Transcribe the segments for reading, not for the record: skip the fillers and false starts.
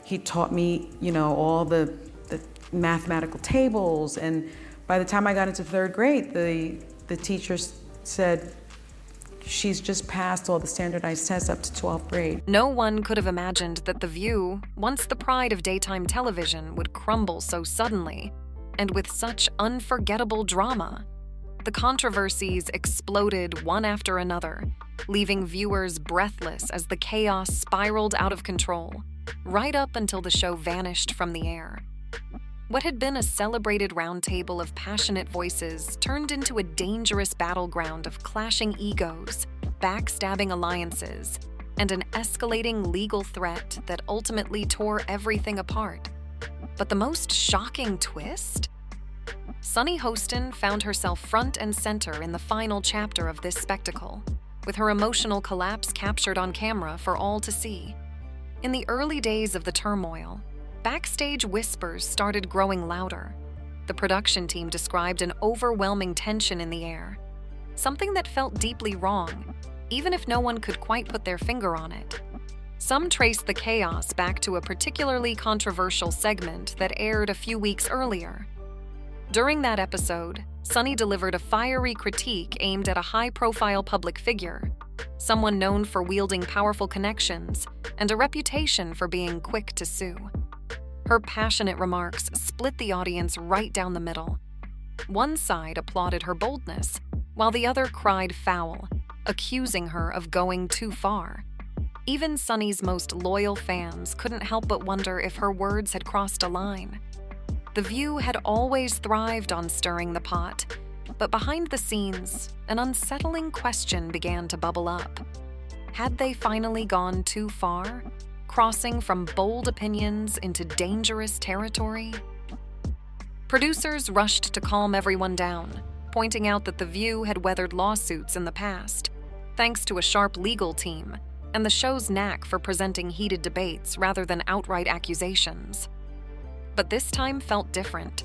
he taught me, all the mathematical tables. And by the time I got into 3rd grade, the teachers said, she's just passed all the standardized tests up to 12th grade. No one could have imagined that The View, once the pride of daytime television, would crumble so suddenly, and with such unforgettable drama. The controversies exploded one after another, leaving viewers breathless as the chaos spiraled out of control, right up until the show vanished from the air. What had been a celebrated roundtable of passionate voices turned into a dangerous battleground of clashing egos, backstabbing alliances, and an escalating legal threat that ultimately tore everything apart. But the most shocking twist? Sonny Hostin found herself front and center in the final chapter of this spectacle, with her emotional collapse captured on camera for all to see. In the early days of the turmoil, backstage whispers started growing louder. The production team described an overwhelming tension in the air, something that felt deeply wrong, even if no one could quite put their finger on it. Some traced the chaos back to a particularly controversial segment that aired a few weeks earlier. During that episode, Sonny delivered a fiery critique aimed at a high-profile public figure, someone known for wielding powerful connections and a reputation for being quick to sue. Her passionate remarks split the audience right down the middle. One side applauded her boldness, while the other cried foul, accusing her of going too far. Even Sonny's most loyal fans couldn't help but wonder if her words had crossed a line. The View had always thrived on stirring the pot, but behind the scenes, an unsettling question began to bubble up. Had they finally gone too far, crossing from bold opinions into dangerous territory? Producers rushed to calm everyone down, pointing out that The View had weathered lawsuits in the past, thanks to a sharp legal team and the show's knack for presenting heated debates rather than outright accusations. But this time felt different.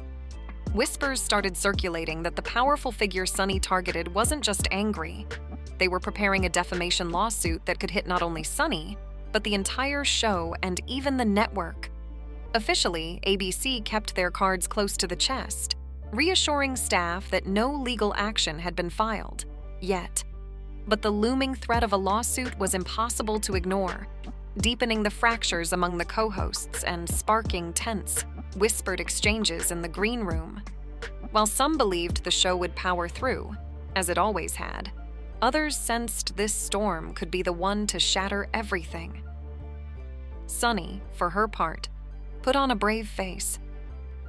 Whispers started circulating that the powerful figure Sonny targeted wasn't just angry. They were preparing a defamation lawsuit that could hit not only Sonny, but the entire show and even the network. Officially, ABC kept their cards close to the chest, reassuring staff that no legal action had been filed, yet. But the looming threat of a lawsuit was impossible to ignore, deepening the fractures among the co-hosts and sparking tense, whispered exchanges in the green room. While some believed the show would power through, as it always had, others sensed this storm could be the one to shatter everything. Sonny, for her part, put on a brave face.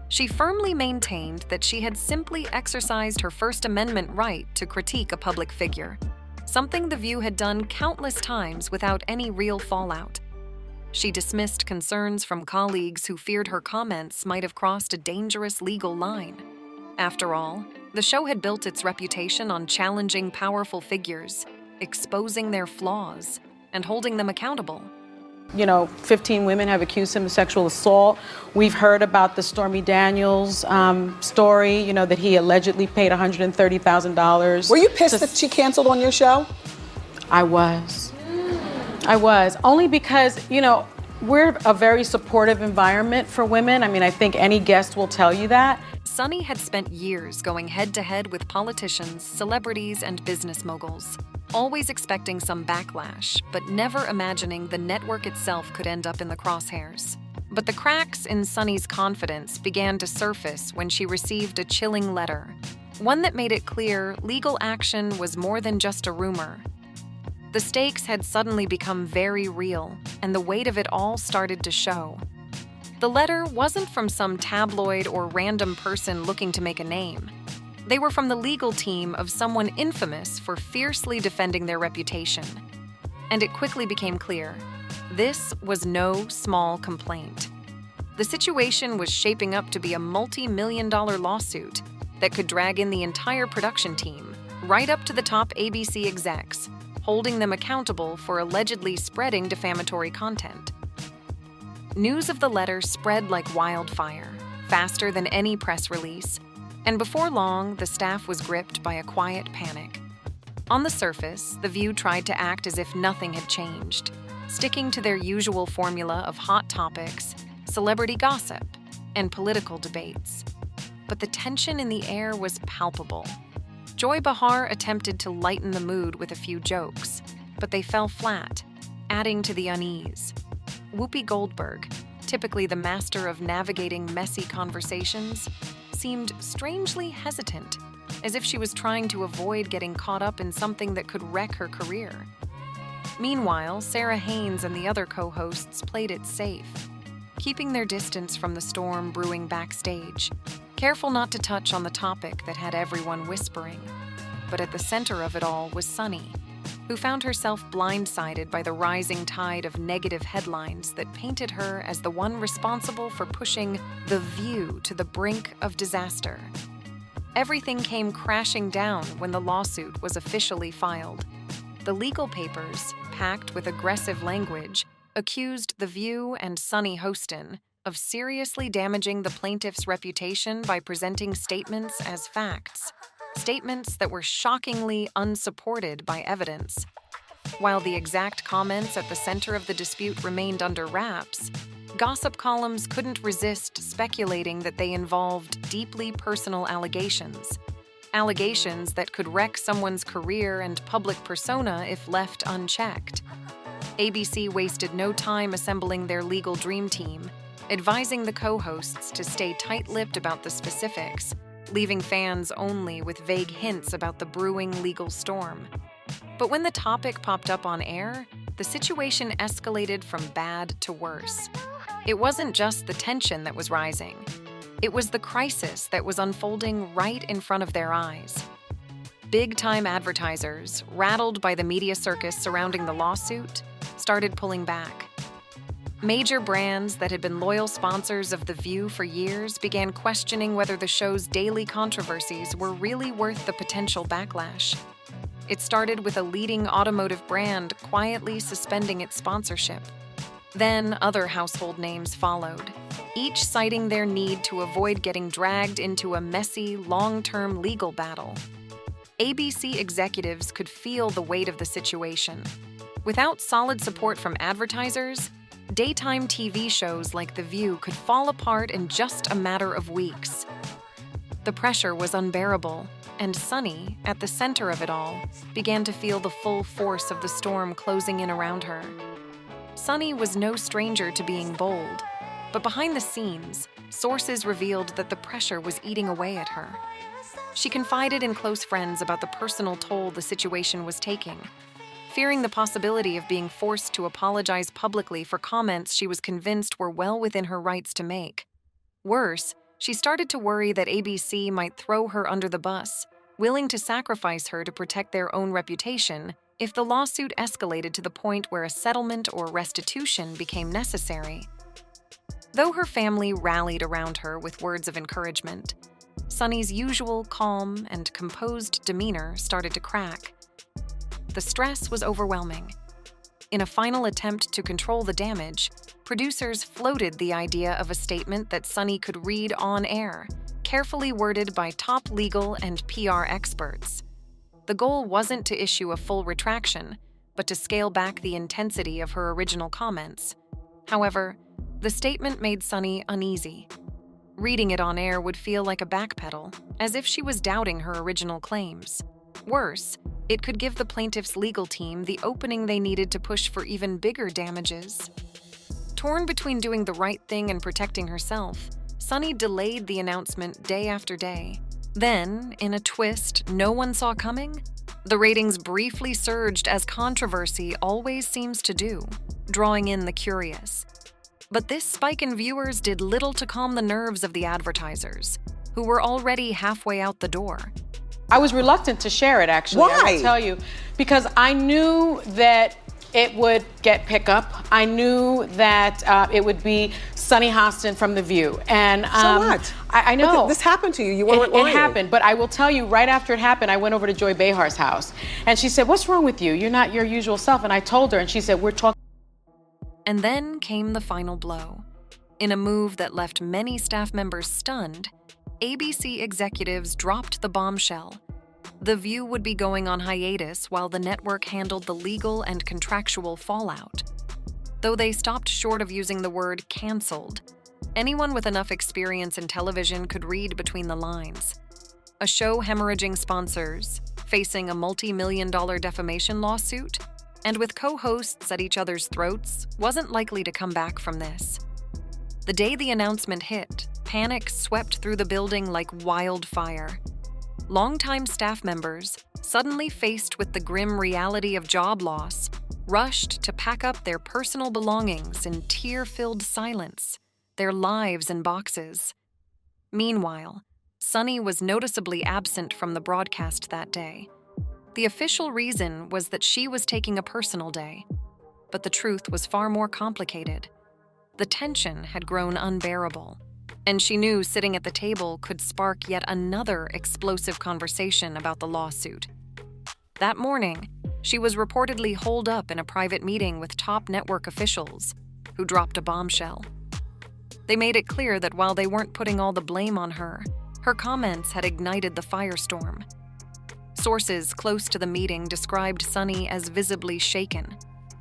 She firmly maintained that she had simply exercised her First Amendment right to critique a public figure, something The View had done countless times without any real fallout. She dismissed concerns from colleagues who feared her comments might have crossed a dangerous legal line. After all, the show had built its reputation on challenging powerful figures, exposing their flaws, and holding them accountable. 15 women have accused him of sexual assault. We've heard about the Stormy Daniels story, that he allegedly paid $130,000. Were you pissed that she canceled on your show? I was. Only because, we're a very supportive environment for women. I think any guest will tell you that. Sonny had spent years going head-to-head with politicians, celebrities, and business moguls, always expecting some backlash, but never imagining the network itself could end up in the crosshairs. But the cracks in Sonny's confidence began to surface when she received a chilling letter, one that made it clear legal action was more than just a rumor. The stakes had suddenly become very real, and the weight of it all started to show. The letter wasn't from some tabloid or random person looking to make a name. They were from the legal team of someone infamous for fiercely defending their reputation. And it quickly became clear, this was no small complaint. The situation was shaping up to be a multi-million-dollar lawsuit that could drag in the entire production team, right up to the top ABC execs, holding them accountable for allegedly spreading defamatory content. News of the letter spread like wildfire, faster than any press release, and before long, the staff was gripped by a quiet panic. On the surface, The View tried to act as if nothing had changed. sticking to their usual formula of hot topics, celebrity gossip, and political debates. But the tension in the air was palpable. Joy Behar attempted to lighten the mood with a few jokes, but they fell flat, adding to the unease. Whoopi Goldberg, typically the master of navigating messy conversations, seemed strangely hesitant, as if she was trying to avoid getting caught up in something that could wreck her career. Meanwhile, Sarah Haynes and the other co-hosts played it safe, keeping their distance from the storm brewing backstage, careful not to touch on the topic that had everyone whispering. But at the center of it all was Sonny, who found herself blindsided by the rising tide of negative headlines that painted her as the one responsible for pushing The View to the brink of disaster. Everything came crashing down when the lawsuit was officially filed. The legal papers, packed with aggressive language, accused The View and Sonny Hostin of seriously damaging the plaintiff's reputation by presenting statements as facts, statements that were shockingly unsupported by evidence. While the exact comments at the center of the dispute remained under wraps, gossip columns couldn't resist speculating that they involved deeply personal allegations that could wreck someone's career and public persona if left unchecked. ABC wasted no time assembling their legal dream team, advising the co-hosts to stay tight-lipped about the specifics, leaving fans only with vague hints about the brewing legal storm. But when the topic popped up on air, the situation escalated from bad to worse. It wasn't just the tension that was rising. It was the crisis that was unfolding right in front of their eyes. Big-time advertisers, rattled by the media circus surrounding the lawsuit, started pulling back. Major brands that had been loyal sponsors of The View for years began questioning whether the show's daily controversies were really worth the potential backlash. It started with a leading automotive brand quietly suspending its sponsorship. Then other household names followed, each citing their need to avoid getting dragged into a messy, long-term legal battle. ABC executives could feel the weight of the situation. Without solid support from advertisers, daytime TV shows like The View could fall apart in just a matter of weeks. The pressure was unbearable, and Sonny, at the center of it all, began to feel the full force of the storm closing in around her. Sonny was no stranger to being bold, but behind the scenes, sources revealed that the pressure was eating away at her. She confided in close friends about the personal toll the situation was taking, fearing the possibility of being forced to apologize publicly for comments she was convinced were well within her rights to make. Worse, she started to worry that ABC might throw her under the bus, willing to sacrifice her to protect their own reputation if the lawsuit escalated to the point where a settlement or restitution became necessary. Though her family rallied around her with words of encouragement, Sonny's usual calm and composed demeanor started to crack. The stress was overwhelming. In a final attempt to control the damage, producers floated the idea of a statement that Sonny could read on air, carefully worded by top legal and PR experts. The goal wasn't to issue a full retraction, but to scale back the intensity of her original comments. However, the statement made Sonny uneasy. Reading it on air would feel like a backpedal, as if she was doubting her original claims. Worse, it could give the plaintiff's legal team the opening they needed to push for even bigger damages. Torn between doing the right thing and protecting herself, Sonny delayed the announcement day after day. Then, in a twist no one saw coming, the ratings briefly surged as controversy always seems to do, drawing in the curious. But this spike in viewers did little to calm the nerves of the advertisers, who were already halfway out the door. I was reluctant to share it, actually. Why? I will tell you. Because I knew that it would get pickup. I knew that it would be Sonny Hostin from The View. And So what? I know. But this happened to you. You weren't lying. It happened, but I will tell you, right after it happened, I went over to Joy Behar's house. And she said, "What's wrong with you? You're not your usual self." And I told her, and she said, "We're talking." And then came the final blow. In a move that left many staff members stunned, ABC executives dropped the bombshell. The View would be going on hiatus while the network handled the legal and contractual fallout. Though they stopped short of using the word canceled, anyone with enough experience in television could read between the lines. A show hemorrhaging sponsors, facing a multi-million-dollar defamation lawsuit, and with co-hosts at each other's throats, wasn't likely to come back from this. The day the announcement hit, panic swept through the building like wildfire. Longtime staff members, suddenly faced with the grim reality of job loss, rushed to pack up their personal belongings in tear-filled silence, their lives in boxes. Meanwhile, Sonny was noticeably absent from the broadcast that day. The official reason was that she was taking a personal day, but the truth was far more complicated. The tension had grown unbearable, and she knew sitting at the table could spark yet another explosive conversation about the lawsuit. That morning, she was reportedly holed up in a private meeting with top network officials, who dropped a bombshell. They made it clear that while they weren't putting all the blame on her comments had ignited the firestorm. Sources close to the meeting described Sonny as visibly shaken,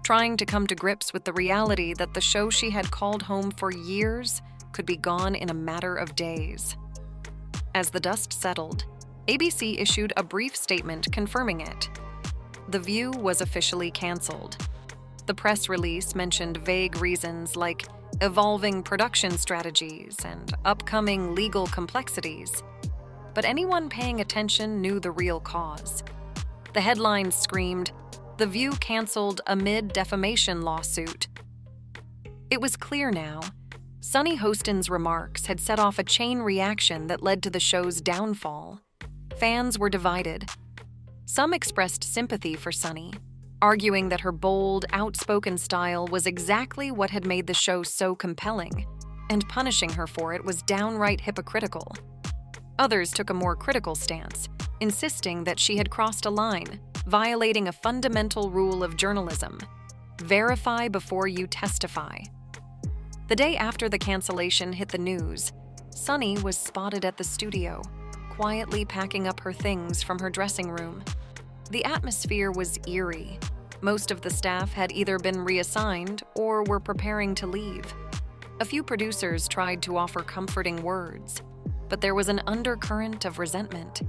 trying to come to grips with the reality that the show she had called home for years could be gone in a matter of days. As the dust settled, ABC issued a brief statement confirming it. The View was officially canceled. The press release mentioned vague reasons like evolving production strategies and upcoming legal complexities. But anyone paying attention knew the real cause. The headline screamed, "The View canceled amid defamation lawsuit." It was clear now. Sonny Hostin's remarks had set off a chain reaction that led to the show's downfall. Fans were divided. Some expressed sympathy for Sonny, arguing that her bold, outspoken style was exactly what had made the show so compelling, and punishing her for it was downright hypocritical. Others took a more critical stance, insisting that she had crossed a line, violating a fundamental rule of journalism: verify before you testify. The day after the cancellation hit the news, Sonny was spotted at the studio, quietly packing up her things from her dressing room. The atmosphere was eerie. Most of the staff had either been reassigned or were preparing to leave. A few producers tried to offer comforting words, but there was an undercurrent of resentment.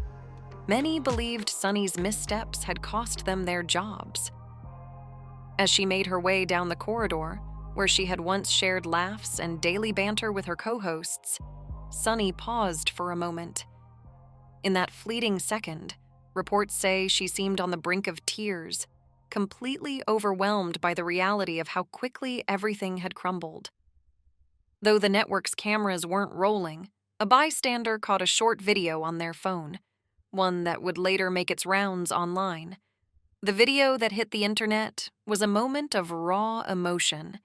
Many believed Sonny's missteps had cost them their jobs. As she made her way down the corridor, where she had once shared laughs and daily banter with her co-hosts, Sonny paused for a moment. In that fleeting second, reports say she seemed on the brink of tears, completely overwhelmed by the reality of how quickly everything had crumbled. Though the network's cameras weren't rolling, a bystander caught a short video on their phone, one that would later make its rounds online. The video that hit the internet was a moment of raw emotion.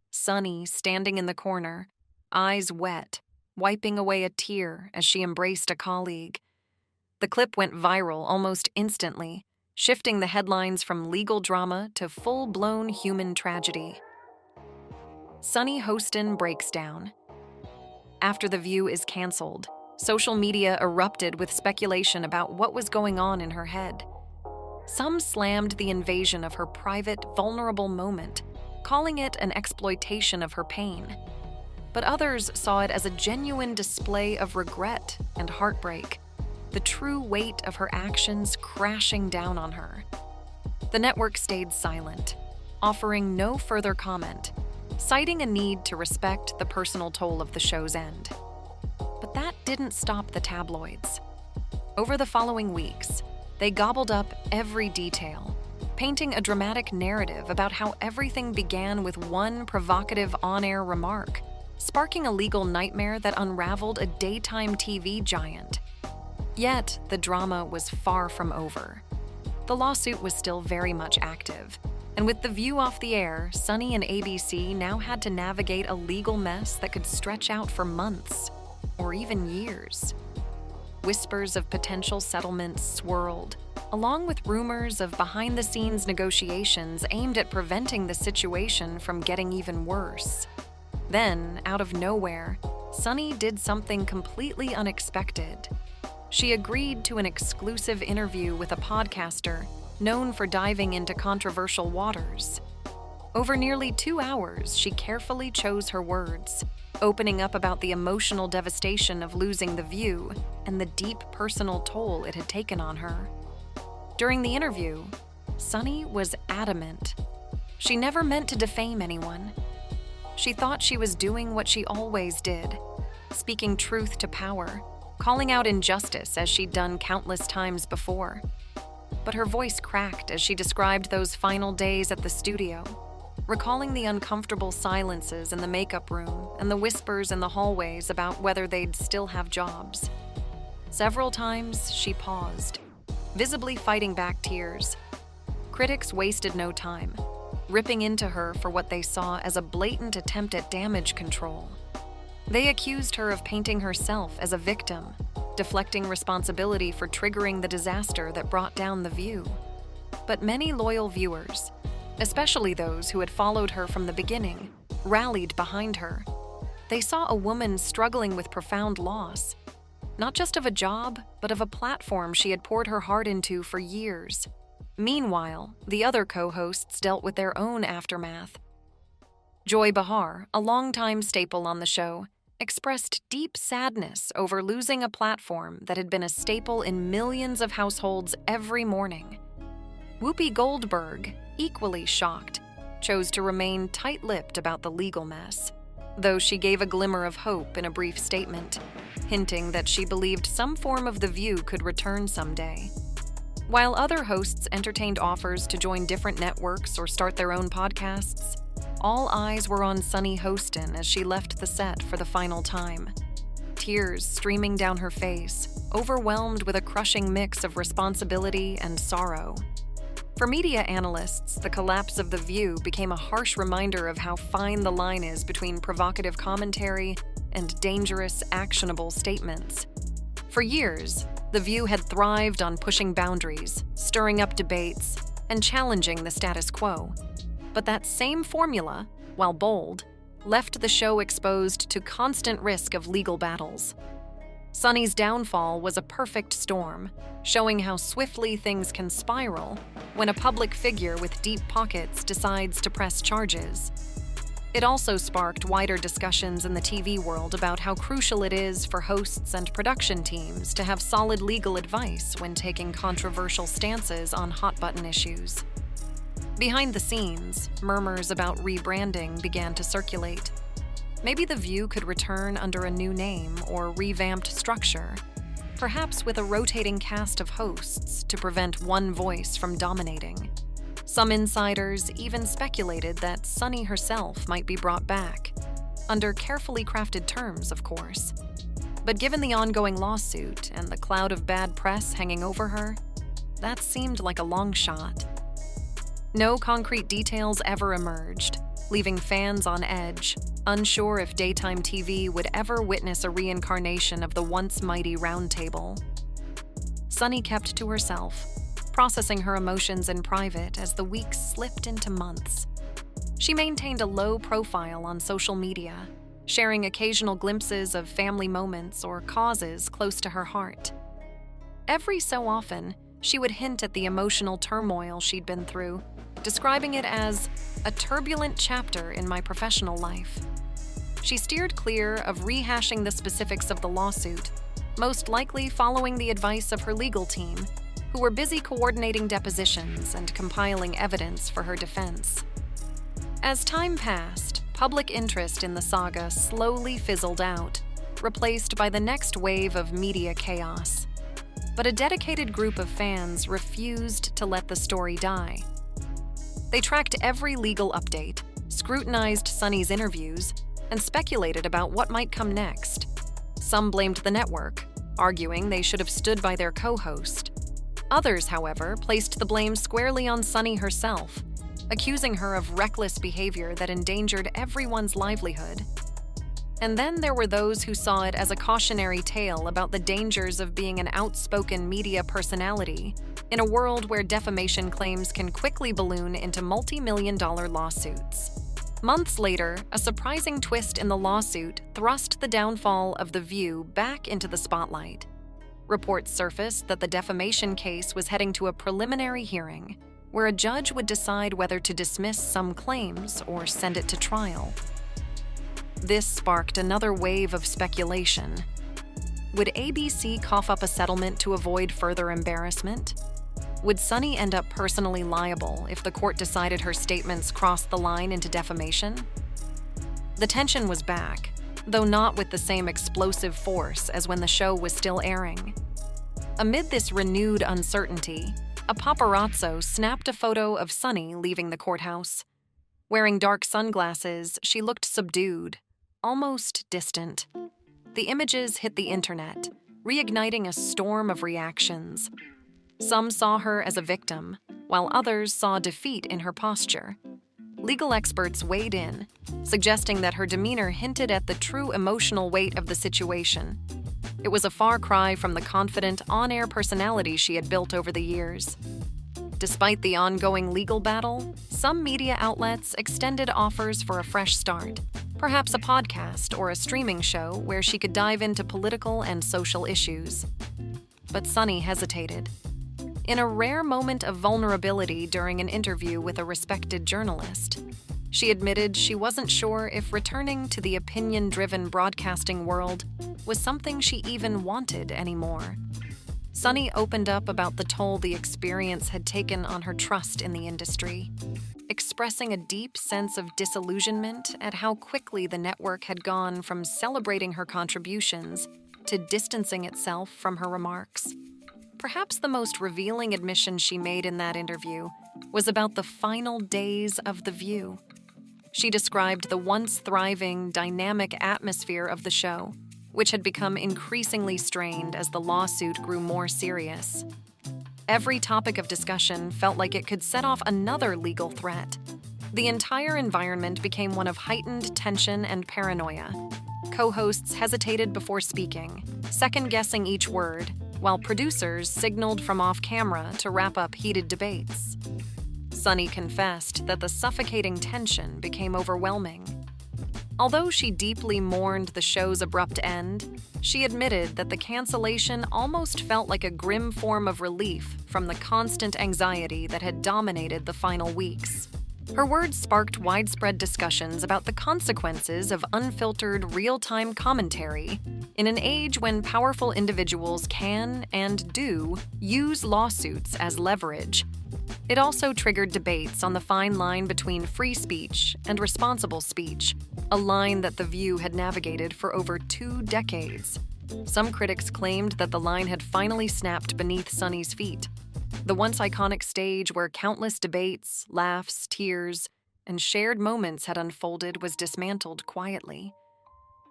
Sonny standing in the corner, eyes wet, wiping away a tear as she embraced a colleague. The clip went viral almost instantly, shifting the headlines from legal drama to full-blown human tragedy. Sonny Hostin breaks down. After The View is canceled, social media erupted with speculation about what was going on in her head. Some slammed the invasion of her private, vulnerable moment, calling it an exploitation of her pain. But others saw it as a genuine display of regret and heartbreak, the true weight of her actions crashing down on her. The network stayed silent, offering no further comment, citing a need to respect the personal toll of the show's end. But that didn't stop the tabloids. Over the following weeks, they gobbled up every detail, painting a dramatic narrative about how everything began with one provocative on-air remark, sparking a legal nightmare that unraveled a daytime TV giant. Yet, the drama was far from over. The lawsuit was still very much active, and with The View off the air, Sonny and ABC now had to navigate a legal mess that could stretch out for months, or even years. Whispers of potential settlements swirled, along with rumors of behind-the-scenes negotiations aimed at preventing the situation from getting even worse. Then, out of nowhere, Sonny did something completely unexpected. She agreed to an exclusive interview with a podcaster known for diving into controversial waters. Over nearly 2 hours, she carefully chose her words, opening up about the emotional devastation of losing The View and the deep personal toll it had taken on her. During the interview, Sonny was adamant. She never meant to defame anyone. She thought she was doing what she always did, speaking truth to power, calling out injustice as she'd done countless times before. But her voice cracked as she described those final days at the studio, recalling the uncomfortable silences in the makeup room and the whispers in the hallways about whether they'd still have jobs. Several times, she paused, visibly fighting back tears. Critics wasted no time, ripping into her for what they saw as a blatant attempt at damage control. They accused her of painting herself as a victim, deflecting responsibility for triggering the disaster that brought down The View. But many loyal viewers, especially those who had followed her from the beginning, rallied behind her. They saw a woman struggling with profound loss, not just of a job, but of a platform she had poured her heart into for years. Meanwhile, the other co-hosts dealt with their own aftermath. Joy Behar, a longtime staple on the show, expressed deep sadness over losing a platform that had been a staple in millions of households every morning. Whoopi Goldberg, equally shocked, chose to remain tight-lipped about the legal mess, though she gave a glimmer of hope in a brief statement, hinting that she believed some form of The View could return someday. While other hosts entertained offers to join different networks or start their own podcasts, all eyes were on Sonny Hostin as she left the set for the final time. Tears streaming down her face, overwhelmed with a crushing mix of responsibility and sorrow. For media analysts, the collapse of The View became a harsh reminder of how fine the line is between provocative commentary and dangerous, actionable statements. For years, The View had thrived on pushing boundaries, stirring up debates, and challenging the status quo. But that same formula, while bold, left the show exposed to constant risk of legal battles. Sonny's downfall was a perfect storm, showing how swiftly things can spiral when a public figure with deep pockets decides to press charges. It also sparked wider discussions in the TV world about how crucial it is for hosts and production teams to have solid legal advice when taking controversial stances on hot-button issues. Behind the scenes, murmurs about rebranding began to circulate. Maybe The View could return under a new name or revamped structure, perhaps with a rotating cast of hosts to prevent one voice from dominating. Some insiders even speculated that Sonny herself might be brought back, under carefully crafted terms, of course. But given the ongoing lawsuit and the cloud of bad press hanging over her, that seemed like a long shot. No concrete details ever emerged, leaving fans on edge, unsure if daytime TV would ever witness a reincarnation of the once mighty Round Table. Sonny kept to herself, processing her emotions in private as the weeks slipped into months. She maintained a low profile on social media, sharing occasional glimpses of family moments or causes close to her heart. Every so often, she would hint at the emotional turmoil she'd been through, describing it as a turbulent chapter in my professional life. She steered clear of rehashing the specifics of the lawsuit, most likely following the advice of her legal team, who were busy coordinating depositions and compiling evidence for her defense. As time passed, public interest in the saga slowly fizzled out, replaced by the next wave of media chaos. But a dedicated group of fans refused to let the story die. They tracked every legal update, scrutinized Sonny's interviews, and speculated about what might come next. Some blamed the network, arguing they should have stood by their co-host. Others, however, placed the blame squarely on Sonny herself, accusing her of reckless behavior that endangered everyone's livelihood. And then there were those who saw it as a cautionary tale about the dangers of being an outspoken media personality in a world where defamation claims can quickly balloon into multi-million-dollar lawsuits. Months later, a surprising twist in the lawsuit thrust the downfall of The View back into the spotlight. Reports surfaced that the defamation case was heading to a preliminary hearing, where a judge would decide whether to dismiss some claims or send it to trial. This sparked another wave of speculation. Would ABC cough up a settlement to avoid further embarrassment? Would Sonny end up personally liable if the court decided her statements crossed the line into defamation? The tension was back, though not with the same explosive force as when the show was still airing. Amid this renewed uncertainty, a paparazzo snapped a photo of Sonny leaving the courthouse. Wearing dark sunglasses, she looked subdued, almost distant. The images hit the internet, reigniting a storm of reactions. Some saw her as a victim, while others saw defeat in her posture. Legal experts weighed in, suggesting that her demeanor hinted at the true emotional weight of the situation. It was a far cry from the confident, on-air personality she had built over the years. Despite the ongoing legal battle, some media outlets extended offers for a fresh start, perhaps a podcast or a streaming show where she could dive into political and social issues. But Sonny hesitated. In a rare moment of vulnerability during an interview with a respected journalist, she admitted she wasn't sure if returning to the opinion-driven broadcasting world was something she even wanted anymore. Sonny opened up about the toll the experience had taken on her trust in the industry, expressing a deep sense of disillusionment at how quickly the network had gone from celebrating her contributions to distancing itself from her remarks. Perhaps the most revealing admission she made in that interview was about the final days of The View. She described the once thriving, dynamic atmosphere of the show, which had become increasingly strained as the lawsuit grew more serious. Every topic of discussion felt like it could set off another legal threat. The entire environment became one of heightened tension and paranoia. Co-hosts hesitated before speaking, second-guessing each word, while producers signaled from off-camera to wrap up heated debates. Sonny confessed that the suffocating tension became overwhelming. Although she deeply mourned the show's abrupt end, she admitted that the cancellation almost felt like a grim form of relief from the constant anxiety that had dominated the final weeks. Her words sparked widespread discussions about the consequences of unfiltered, real-time commentary in an age when powerful individuals can and do use lawsuits as leverage. It also triggered debates on the fine line between free speech and responsible speech, a line that The View had navigated for over 2 decades. Some critics claimed that the line had finally snapped beneath Sonny's feet. The once iconic stage where countless debates, laughs, tears, and shared moments had unfolded was dismantled quietly.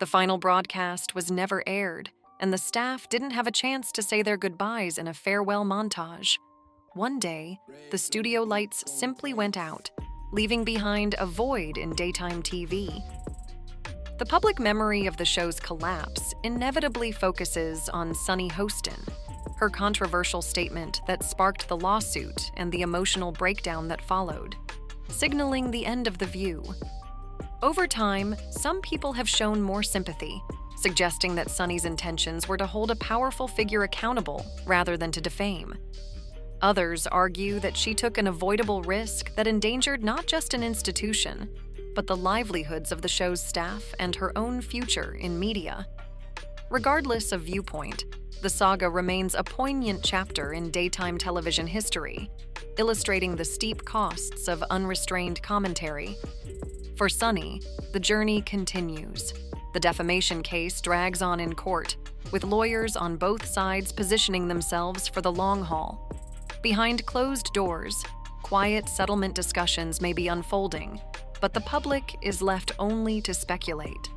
The final broadcast was never aired, and the staff didn't have a chance to say their goodbyes in a farewell montage. One day, the studio lights simply went out, leaving behind a void in daytime TV. The public memory of the show's collapse inevitably focuses on Sonny Hostin, her controversial statement that sparked the lawsuit and the emotional breakdown that followed, signaling the end of The View. Over time, some people have shown more sympathy, suggesting that Sonny's intentions were to hold a powerful figure accountable rather than to defame. Others argue that she took an avoidable risk that endangered not just an institution, but the livelihoods of the show's staff and her own future in media. Regardless of viewpoint, the saga remains a poignant chapter in daytime television history, illustrating the steep costs of unrestrained commentary. For Sonny, the journey continues. The defamation case drags on in court, with lawyers on both sides positioning themselves for the long haul. Behind closed doors, quiet settlement discussions may be unfolding, but the public is left only to speculate.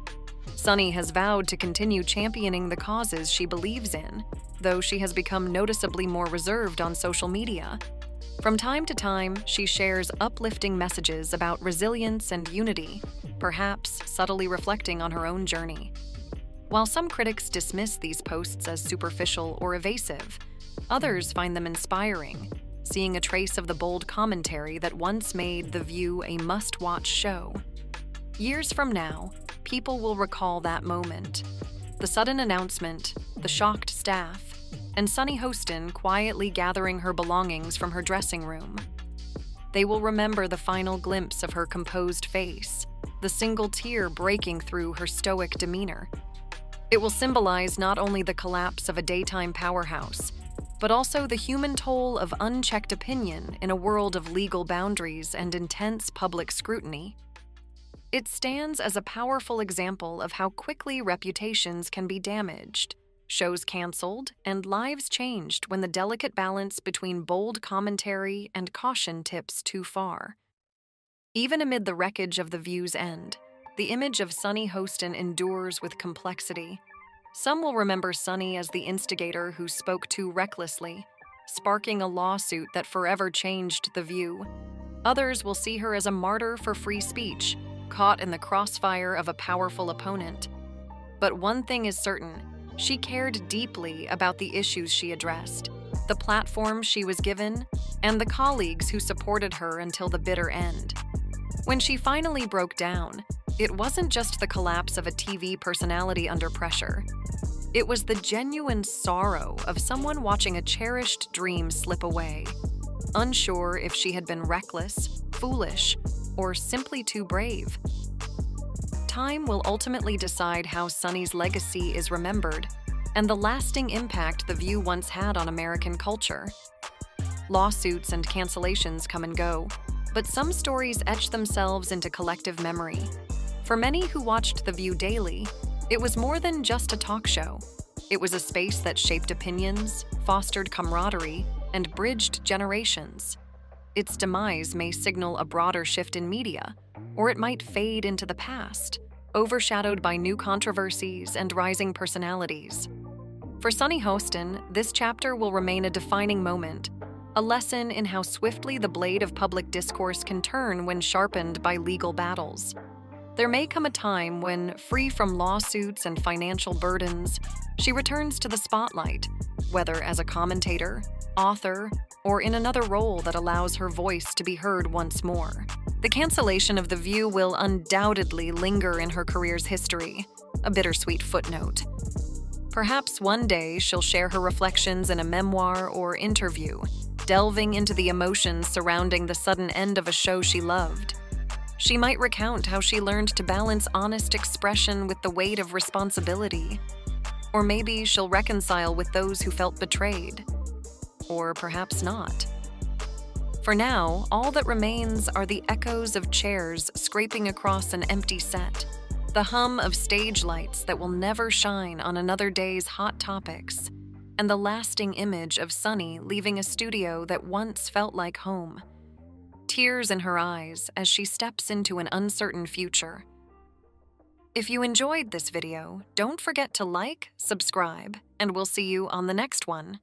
Sonny has vowed to continue championing the causes she believes in, though she has become noticeably more reserved on social media. From time to time, she shares uplifting messages about resilience and unity, perhaps subtly reflecting on her own journey. While some critics dismiss these posts as superficial or evasive, others find them inspiring, seeing a trace of the bold commentary that once made The View a must-watch show. Years from now, people will recall that moment. The sudden announcement, the shocked staff, and Sonny Hostin quietly gathering her belongings from her dressing room. They will remember the final glimpse of her composed face, the single tear breaking through her stoic demeanor. It will symbolize not only the collapse of a daytime powerhouse, but also the human toll of unchecked opinion in a world of legal boundaries and intense public scrutiny. It stands as a powerful example of how quickly reputations can be damaged, shows canceled, and lives changed when the delicate balance between bold commentary and caution tips too far. Even amid the wreckage of The View's end, the image of Sonny Hostin endures with complexity. Some will remember Sonny as the instigator who spoke too recklessly, sparking a lawsuit that forever changed The View. Others will see her as a martyr for free speech, caught in the crossfire of a powerful opponent. But one thing is certain: she cared deeply about the issues she addressed, the platform she was given, and the colleagues who supported her until the bitter end. When she finally broke down, it wasn't just the collapse of a TV personality under pressure. It was the genuine sorrow of someone watching a cherished dream slip away, unsure if she had been reckless, foolish, or simply too brave. Time will ultimately decide how Sonny's legacy is remembered and the lasting impact The View once had on American culture. Lawsuits and cancellations come and go, but some stories etch themselves into collective memory. For many who watched The View daily, it was more than just a talk show. It was a space that shaped opinions, fostered camaraderie, and bridged generations. Its demise may signal a broader shift in media, or it might fade into the past, overshadowed by new controversies and rising personalities. For Sonny Hostin, this chapter will remain a defining moment, a lesson in how swiftly the blade of public discourse can turn when sharpened by legal battles. There may come a time when, free from lawsuits and financial burdens, she returns to the spotlight, whether as a commentator, author, or in another role that allows her voice to be heard once more. The cancellation of The View will undoubtedly linger in her career's history, a bittersweet footnote. Perhaps one day she'll share her reflections in a memoir or interview, delving into the emotions surrounding the sudden end of a show she loved. She might recount how she learned to balance honest expression with the weight of responsibility. Or maybe she'll reconcile with those who felt betrayed. Or perhaps not. For now, all that remains are the echoes of chairs scraping across an empty set, the hum of stage lights that will never shine on another day's hot topics, and the lasting image of Sonny leaving a studio that once felt like home. Tears in her eyes as she steps into an uncertain future. If you enjoyed this video, don't forget to like, subscribe, and we'll see you on the next one.